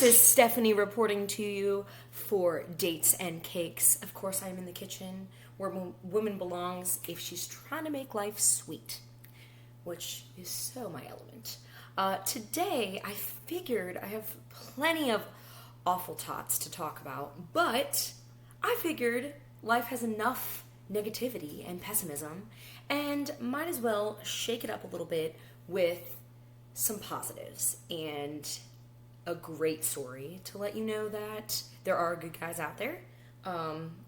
is Stephanie reporting to you for Dates and Cakes. Of course, I'm in the kitchen where a woman belongs if she's trying to make life sweet, which is so my element. Today, I figured I have plenty of awful tots to talk about, but I figured life has enough negativity and pessimism, and might as well shake it up a little bit with some positives and a great story to let you know that there are good guys out there.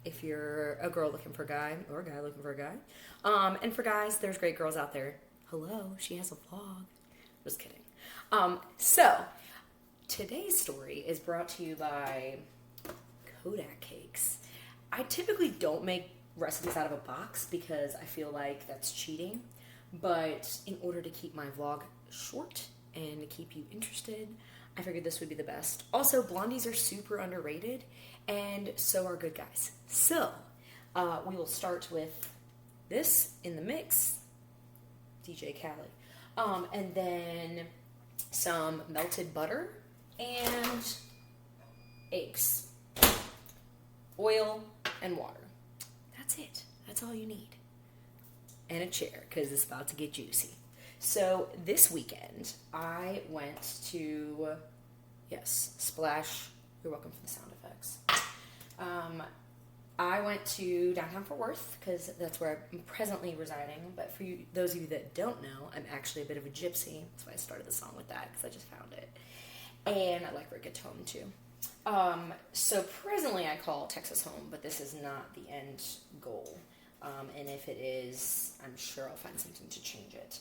If you're a girl looking for a guy, or a guy looking for a guy. And for guys, there's great girls out there. Hello, she has a vlog. Just kidding. So, today's story is brought to you by DatesandCakes. I typically don't make recipes out of a box because I feel like that's cheating. But in order to keep my vlog short and to keep you interested, I figured this would be the best. Also, blondies are super underrated, and so are good guys. So, we will start with this in the mix, DJ Khaled. And then some melted butter and eggs, oil, and water. That's it. That's all you need. And a chair, because it's about to get juicy. So this weekend, I went to, Splash. You're welcome for the sound effects. I went to downtown Fort Worth, because that's where I'm presently residing. But for you, those of you that don't know, I'm actually a bit of a gypsy. That's why I started the song with that, because I just found it. And I like reggaeton, too. So presently I call Texas home, but this is not the end goal. And if it is, I'm sure I'll find something to change it.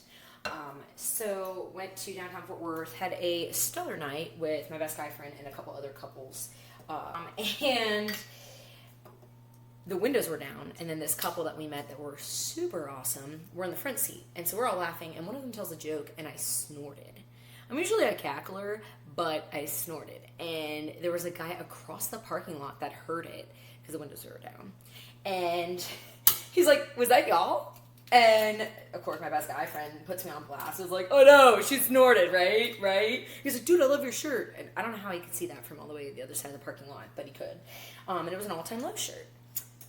So went to downtown Fort Worth, had a stellar night with my best guy friend and a couple other couples. And the windows were down, and then this couple that we met that were super awesome were in the front seat. And so we're all laughing, and one of them tells a joke, and I snorted. I'm usually a cackler, but I snorted. And there was a guy across the parking lot that heard it, because the windows were down. And he's like, "Was that y'all?" And, of course, my best guy friend puts me on blast. It was like, "Oh, no, she snorted, right? He's like, "Dude, I love your shirt." And I don't know how he could see that from all the way to the other side of the parking lot, but he could. And it was an all-time low shirt.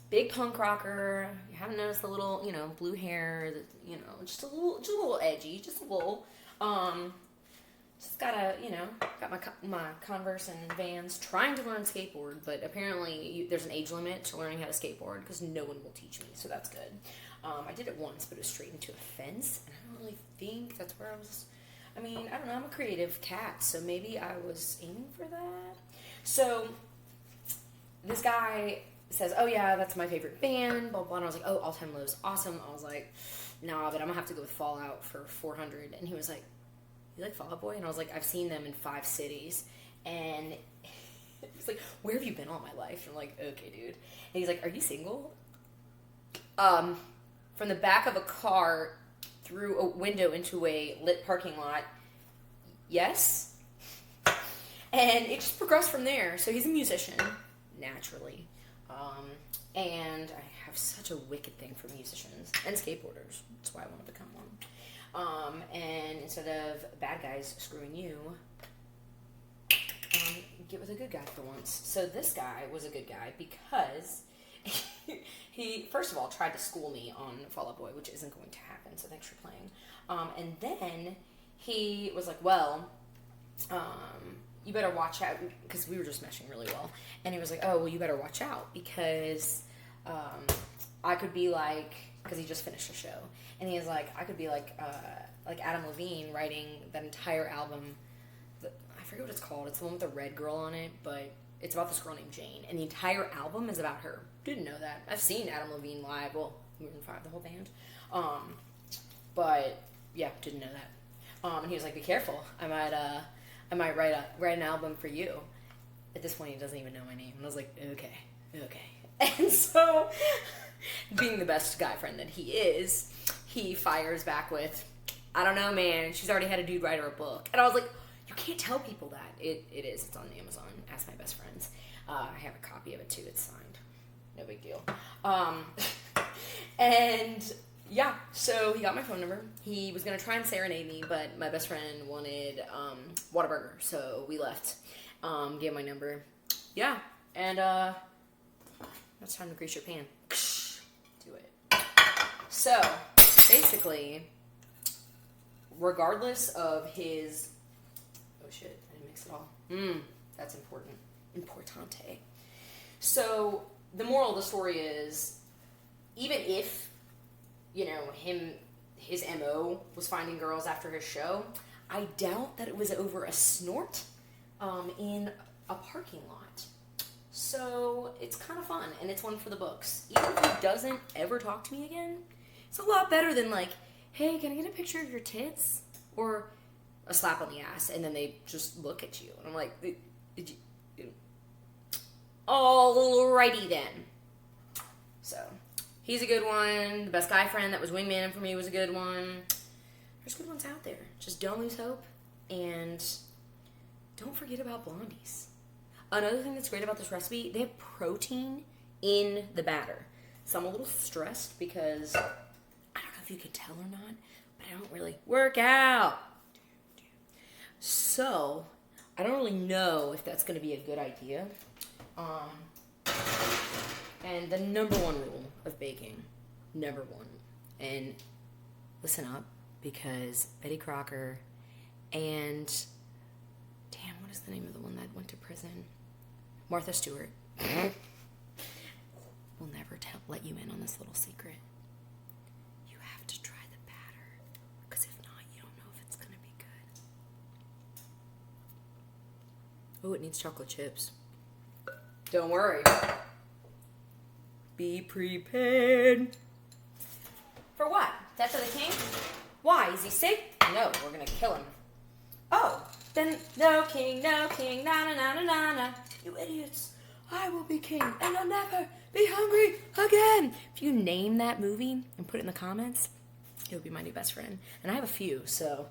Big punk rocker. You haven't noticed the little, blue hair, just a little edgy, just a little. Just got my Converse and Vans, trying to learn skateboard, but apparently there's an age limit to learning how to skateboard because no one will teach me, so that's good. I did it once, but it was straight into a fence, and I don't really think that's where I was. I don't know, I'm a creative cat, so maybe I was aiming for that. So this guy says, "Oh yeah, that's my favorite band, blah, blah," and I was like, "Oh, All Time Low is awesome." I was like, "Nah, but I'm gonna have to go with Fall Out for 400, and he was like, "You like Fall Out Boy?" And I was like, "I've seen them in 5 cities, and he's like, "Where have you been all my life?" And I'm like, "Okay, dude." And he's like, "Are you single?" From the back of a car through a window into a lit parking lot, yes. And it just progressed from there. So he's a musician, naturally. And I have such a wicked thing for musicians and skateboarders. That's why I want to become one. And instead of bad guys screwing you, get with a good guy for once. So this guy was a good guy because he, first of all, tried to school me on Fall Out Boy, which isn't going to happen, so thanks for playing. And then he was like, "Well, you better watch out," because we were just meshing really well. And he was like, "Oh, well, you better watch out because I could be like," because he just finished a show, and he was like, "I could be like Adam Levine writing that entire album. I forget what it's called. It's the one with the red girl on it, but it's about this girl named Jane, and the entire album is about her." Didn't know that. I've seen Adam Levine live. Well, Maroon 5, the whole band. But yeah, didn't know that. And he was like, "Be careful. I might write an album for you." At this point, he doesn't even know my name, and I was like, "Okay." And so, being the best guy friend that he is, he fires back with, "I don't know, man. She's already had a dude write her a book." And I was like, "You can't tell people that." It is. It's on Amazon. Ask my best friends. I have a copy of it too. It's signed. No big deal. And yeah, so he got my phone number. He was going to try and serenade me, but my best friend wanted Whataburger, so we left. Gave my number. Yeah, and now it's time to grease your pan. Do it. So, basically, regardless of his... Oh shit, I didn't mix it all. That's important. Importante. So, the moral of the story is, even if, his MO was finding girls after his show, I doubt that it was over a snort in a parking lot. So, it's kind of fun, and it's one for the books. Even if he doesn't ever talk to me again, it's a lot better than like, hey, can I get a picture of your tits? Or a slap on the ass, and then they just look at you. And I'm like, did you... Alrighty then. So, he's a good one. The best guy friend that was wingman for me was a good one. There's good ones out there. Just don't lose hope, and don't forget about blondies. Another thing that's great about this recipe, they have protein in the batter. So I'm a little stressed because I don't know if you can tell or not, but I don't really work out. So I don't really know if that's going to be a good idea. And the number one rule of baking, number one, and listen up, because Betty Crocker and, damn, what is the name of the one that went to prison? Martha Stewart. Will never let you in on this little secret. You have to try the batter, because if not, you don't know if it's going to be good. Oh, it needs chocolate chips. Don't worry. Be prepared. For what? Death of the king? Why? Is he sick? No, we're gonna kill him. Oh, then no king, na na na na na. You idiots. I will be king and I'll never be hungry again. If you name that movie and put it in the comments, you'll be my new best friend. And I have a few, so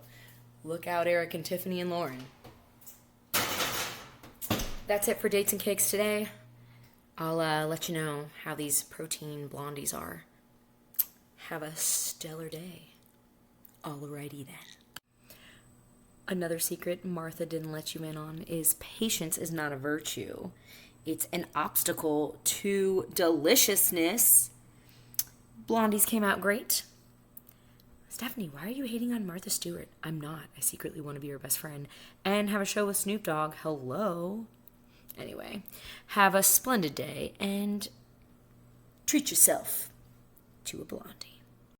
look out, Eric and Tiffany and Lauren. That's it for Dates and Cakes today. I'll let you know how these protein blondies are. Have a stellar day. Alrighty then. Another secret Martha didn't let you in on is patience is not a virtue. It's an obstacle to deliciousness. Blondies came out great. Stephanie, why are you hating on Martha Stewart? I'm not. I secretly want to be her best friend and have a show with Snoop Dogg. Hello. Anyway, have a splendid day and treat yourself to a blondie.